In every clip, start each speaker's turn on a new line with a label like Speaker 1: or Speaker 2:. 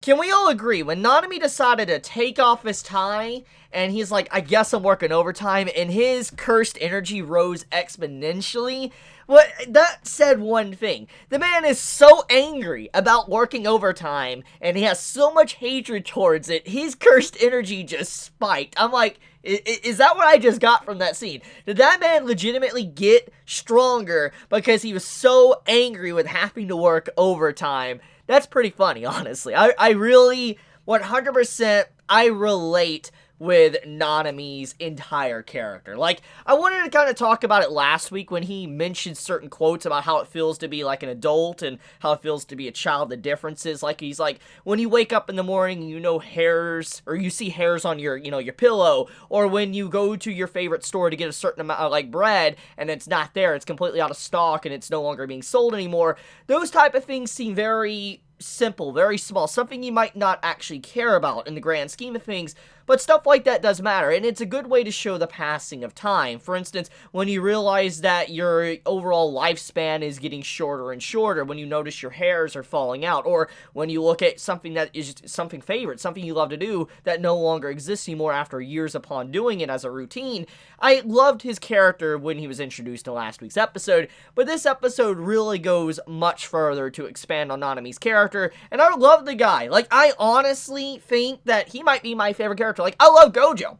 Speaker 1: Can we all agree, when Nanami decided to take off his tie, and he's like, I guess I'm working overtime, and his cursed energy rose exponentially? Well, that said one thing. The man is so angry about working overtime, and he has so much hatred towards it, his cursed energy just spiked. I'm like, is that what I just got from that scene? Did that man legitimately get stronger because he was so angry with having to work overtime? That's pretty funny, honestly. I really, 100%, I relate with Nanami's entire character. Like, I wanted to kind of talk about it last week when he mentioned certain quotes about how it feels to be like an adult and how it feels to be a child, the differences. Like, he's like, when you wake up in the morning, you know hairs, or you see hairs on your, your pillow, or when you go to your favorite store to get a certain amount of, like, bread, and it's not there, it's completely out of stock, and it's no longer being sold anymore. Those type of things seem very simple, very small, something you might not actually care about in the grand scheme of things, but stuff like that does matter, and it's a good way to show the passing of time. For instance, when you realize that your overall lifespan is getting shorter and shorter, when you notice your hairs are falling out, or when you look at something that is something favorite, something you love to do that no longer exists anymore after years upon doing it as a routine. I loved his character when he was introduced in last week's episode, but this episode really goes much further to expand on Nanami's character, and I love the guy. Like, I honestly think that he might be my favorite character. Like, I love Gojo.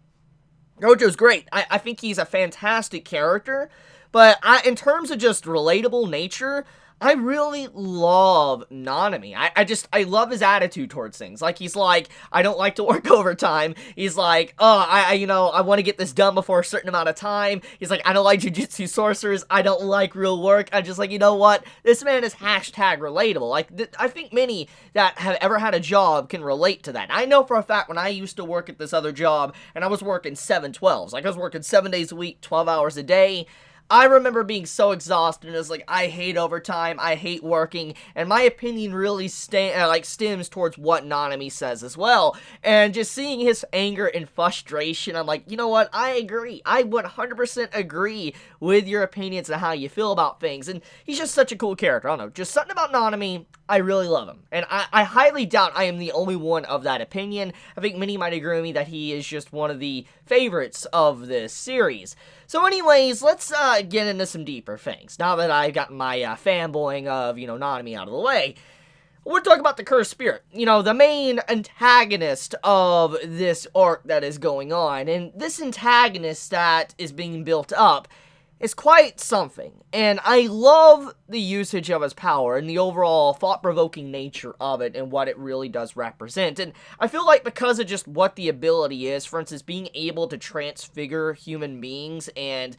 Speaker 1: Gojo's great. I think he's a fantastic character, but in terms of just relatable nature, I really love Nanami. I love his attitude towards things. Like, he's like, I don't like to work overtime. He's like, oh, I want to get this done before a certain amount of time. He's like, I don't like jujutsu sorcerers. I don't like real work. I'm just like, you know what? This man is hashtag relatable. Like, I think many that have ever had a job can relate to that. I know for a fact when I used to work at this other job, and I was working 7/12s. Like, I was working 7 days a week, 12 hours a day. I remember being so exhausted, and it's like, I hate overtime, I hate working, and my opinion really stems towards what Nanami says as well, and just seeing his anger and frustration, I'm like, you know what, I agree, I 100% agree with your opinions and how you feel about things, and he's just such a cool character. I don't know, just something about Nanami, I really love him, and I highly doubt I am the only one of that opinion. I think many might agree with me that he is just one of the favorites of this series. So anyways, let's get into some deeper things. Now that I've gotten my fanboying of, Nanami out of the way, we're talking about the Cursed Spirit. The main antagonist of this arc that is going on. And this antagonist that is being built up is quite something, and I love the usage of his power and the overall thought-provoking nature of it and what it really does represent. And I feel like because of just what the ability is, for instance, being able to transfigure human beings and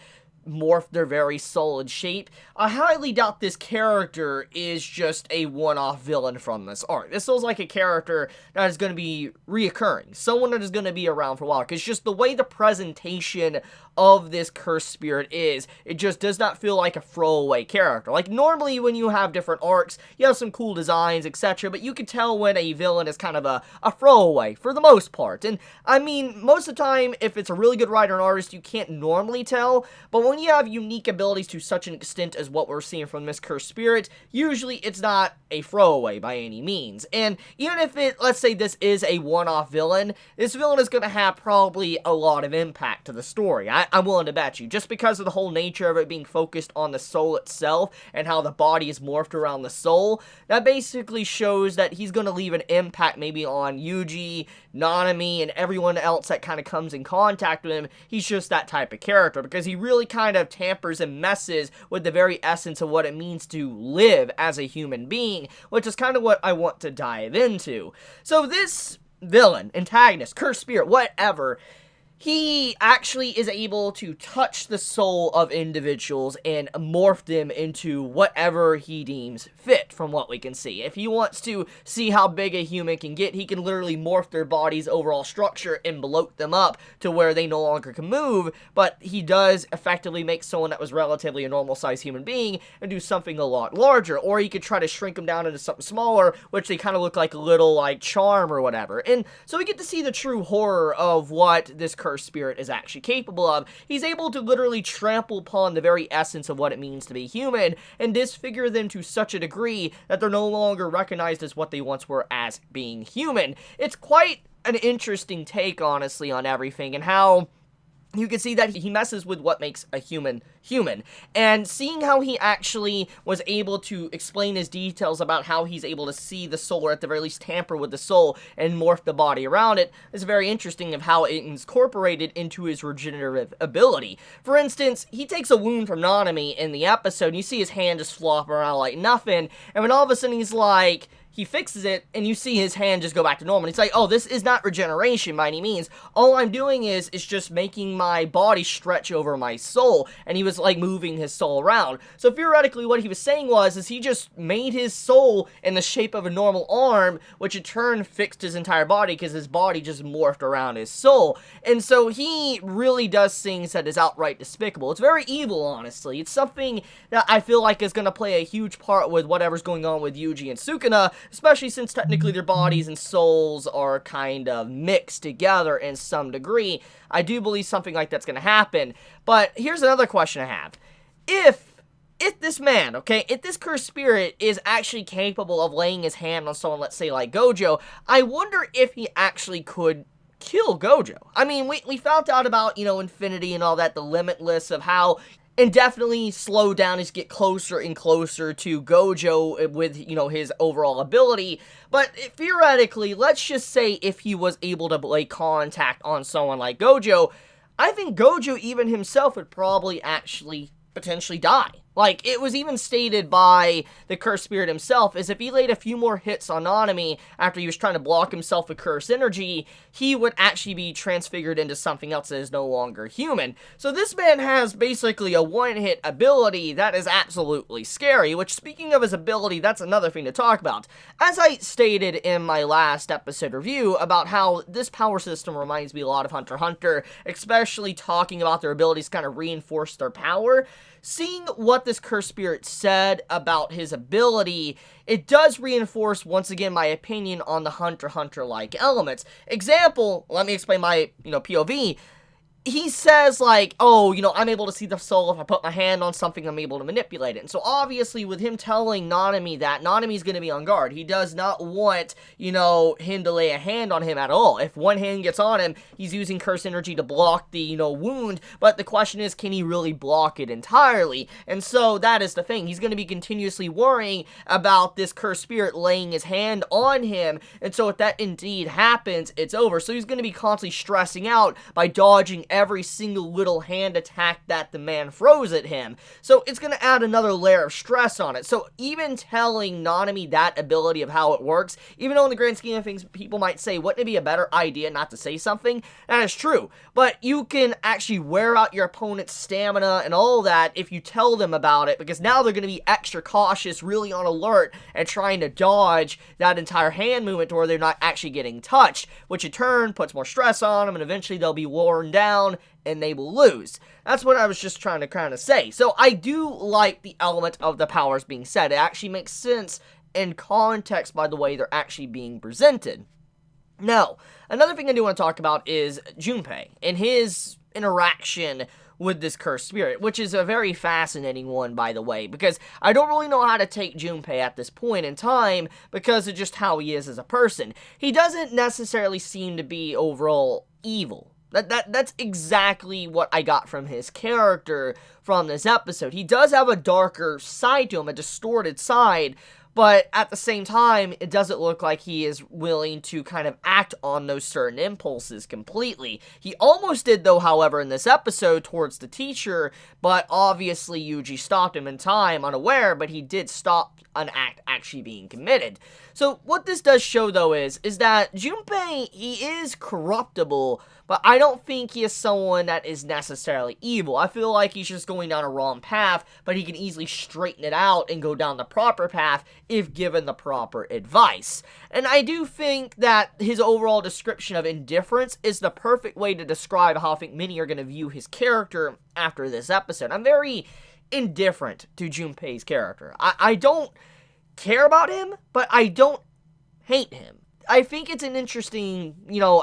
Speaker 1: morph their very solid shape, I highly doubt this character is just a one-off villain from this arc. This feels like a character that is going to be reoccurring, someone that is going to be around for a while, because just the way the presentation of this Cursed Spirit is, it just does not feel like a throwaway character. Like, normally when you have different arcs, you have some cool designs, etc., but you can tell when a villain is kind of a throwaway, for the most part. And, I mean, most of the time, if it's a really good writer and artist, you can't normally tell, but when you have unique abilities to such an extent as what we're seeing from this Cursed Spirit, usually it's not a throwaway by any means. And even if let's say this is a one-off villain, this villain is going to have probably a lot of impact to the story. I'm willing to bet you, just because of the whole nature of it being focused on the soul itself and how the body is morphed around the soul, that basically shows that he's going to leave an impact maybe on Yuji, Nanami, and everyone else that kind of comes in contact with him. He's just that type of character, because he really kind of tampers and messes with the very essence of what it means to live as a human being, which is kind of what I want to dive into. So this villain, antagonist, Cursed Spirit, whatever, he actually is able to touch the soul of individuals and morph them into whatever he deems fit, from what we can see. If he wants to see how big a human can get, he can literally morph their body's overall structure and bloat them up to where they no longer can move, but he does effectively make someone that was relatively a normal-sized human being and do something a lot larger. Or he could try to shrink them down into something smaller, which they kind of look like a little, like, charm or whatever. And so we get to see the true horror of what this cursed spirit is actually capable of. He's able to literally trample upon the very essence of what it means to be human, and disfigure them to such a degree that they're no longer recognized as what they once were as being human. It's quite an interesting take, honestly, on everything, and how you can see that he messes with what makes a human human. And seeing how he actually was able to explain his details about how he's able to see the soul, or at the very least tamper with the soul and morph the body around it, is very interesting of how it is incorporated into his regenerative ability. For instance, he takes a wound from Nanami in the episode, and you see his hand just flop around like nothing, and when all of a sudden he's like, he fixes it, and you see his hand just go back to normal. And he's like, oh, this is not regeneration by any means. All I'm doing is just making my body stretch over my soul. And he was, like, moving his soul around. So theoretically, what he was saying is he just made his soul in the shape of a normal arm, which in turn fixed his entire body, because his body just morphed around his soul. And so he really does things that is outright despicable. It's very evil, honestly. It's something that I feel like is going to play a huge part with whatever's going on with Yuji and Sukuna, especially since technically their bodies and souls are kind of mixed together in some degree. I do believe something like that's going to happen. But here's another question I have. If this man, okay, if this cursed spirit is actually capable of laying his hand on someone, let's say like Gojo, I wonder if he actually could kill Gojo. I mean, we found out about, infinity and all that, the limitless of how indefinitely slow down as get closer and closer to Gojo with, his overall ability. But theoretically, let's just say if he was able to lay contact on someone like Gojo, I think Gojo even himself would probably actually potentially die. Like, it was even stated by the cursed spirit himself, is if he laid a few more hits on Nanami after he was trying to block himself with cursed energy, he would actually be transfigured into something else that is no longer human. So this man has basically a one-hit ability that is absolutely scary, which, speaking of his ability, that's another thing to talk about. As I stated in my last episode review about how this power system reminds me a lot of Hunter x Hunter, especially talking about their abilities kind of reinforce their power. Seeing what this cursed spirit said about his ability, it does reinforce, once again, my opinion on the Hunter x Hunter-like elements. Example, let me explain my, POV. He says, like, oh, I'm able to see the soul. If I put my hand on something, I'm able to manipulate it. And so, obviously, with him telling Nanami that, Nanami's going to be on guard. He does not want, him to lay a hand on him at all. If one hand gets on him, he's using curse energy to block the, wound. But the question is, can he really block it entirely? And so, that is the thing. He's going to be continuously worrying about this cursed spirit laying his hand on him. And so, if that indeed happens, it's over. So, he's going to be constantly stressing out by dodging every single little hand attack that the man throws at him. So it's going to add another layer of stress on it. So even telling Nanami that ability of how it works, even though in the grand scheme of things people might say, wouldn't it be a better idea not to say something? That is true. But you can actually wear out your opponent's stamina and all that if you tell them about it, because now they're going to be extra cautious, really on alert, and trying to dodge that entire hand movement to where they're not actually getting touched, which in turn puts more stress on them, and eventually they'll be worn down and they will lose. That's what I was just trying to kind of say. So I do like the element of the powers being said. It actually makes sense in context by the way they're actually being presented. Now, another thing I do want to talk about is Junpei and his interaction with this cursed spirit, which is a very fascinating one, by the way, because I don't really know how to take Junpei at this point in time because of just how he is as a person. He doesn't necessarily seem to be overall evil. That's exactly what I got from his character from this episode. He does have a darker side to him, a distorted side, but at the same time, it doesn't look like he is willing to kind of act on those certain impulses completely. He almost did, though, however, in this episode towards the teacher, but obviously Yuji stopped him in time, unaware, but he did stop an act actually being committed. So what this does show, though, is that Junpei, he is corruptible, but I don't think he is someone that is necessarily evil. I feel like he's just going down a wrong path, but he can easily straighten it out and go down the proper path if given the proper advice. And I do think that his overall description of indifference is the perfect way to describe how I think many are going to view his character after this episode. I'm very indifferent to Junpei's character. I don't care about him, but I don't hate him. I think it's an interesting,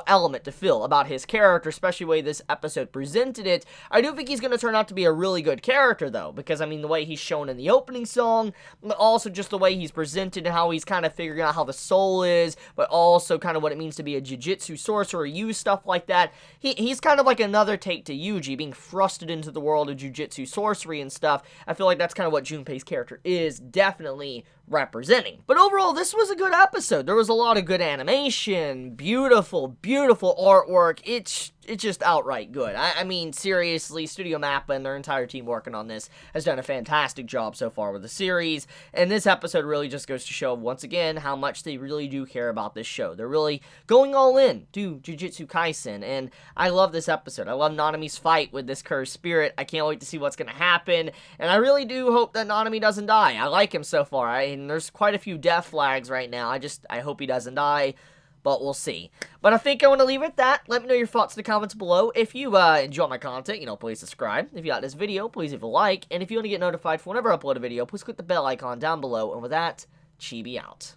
Speaker 1: element to fill about his character, especially the way this episode presented it. I do think he's going to turn out to be a really good character, though, because, the way he's shown in the opening song, but also just the way he's presented and how he's kind of figuring out how the soul is, but also kind of what it means to be a Jujutsu sorcerer, use stuff like that. He's kind of like another take to Yuji, being thrusted into the world of Jujutsu sorcery and stuff. I feel like that's kind of what Junpei's character is definitely representing. But overall, this was a good episode. There was a lot of good animation, beautiful artwork. It's just outright good. I mean, seriously, Studio Mappa and their entire team working on this has done a fantastic job so far with the series, and this episode really just goes to show, once again, how much they really do care about this show. They're really going all in to Jujutsu Kaisen, and I love this episode. I love Nanami's fight with this cursed spirit. I can't wait to see what's going to happen, and I really do hope that Nanami doesn't die. I like him so far, and there's quite a few death flags right now. I hope he doesn't die, but we'll see. But I think I want to leave it at that. Let me know your thoughts in the comments below. If you enjoy my content, please subscribe. If you like this video, please leave a like. And if you want to get notified for whenever I upload a video, please click the bell icon down below. And with that, Chibi out.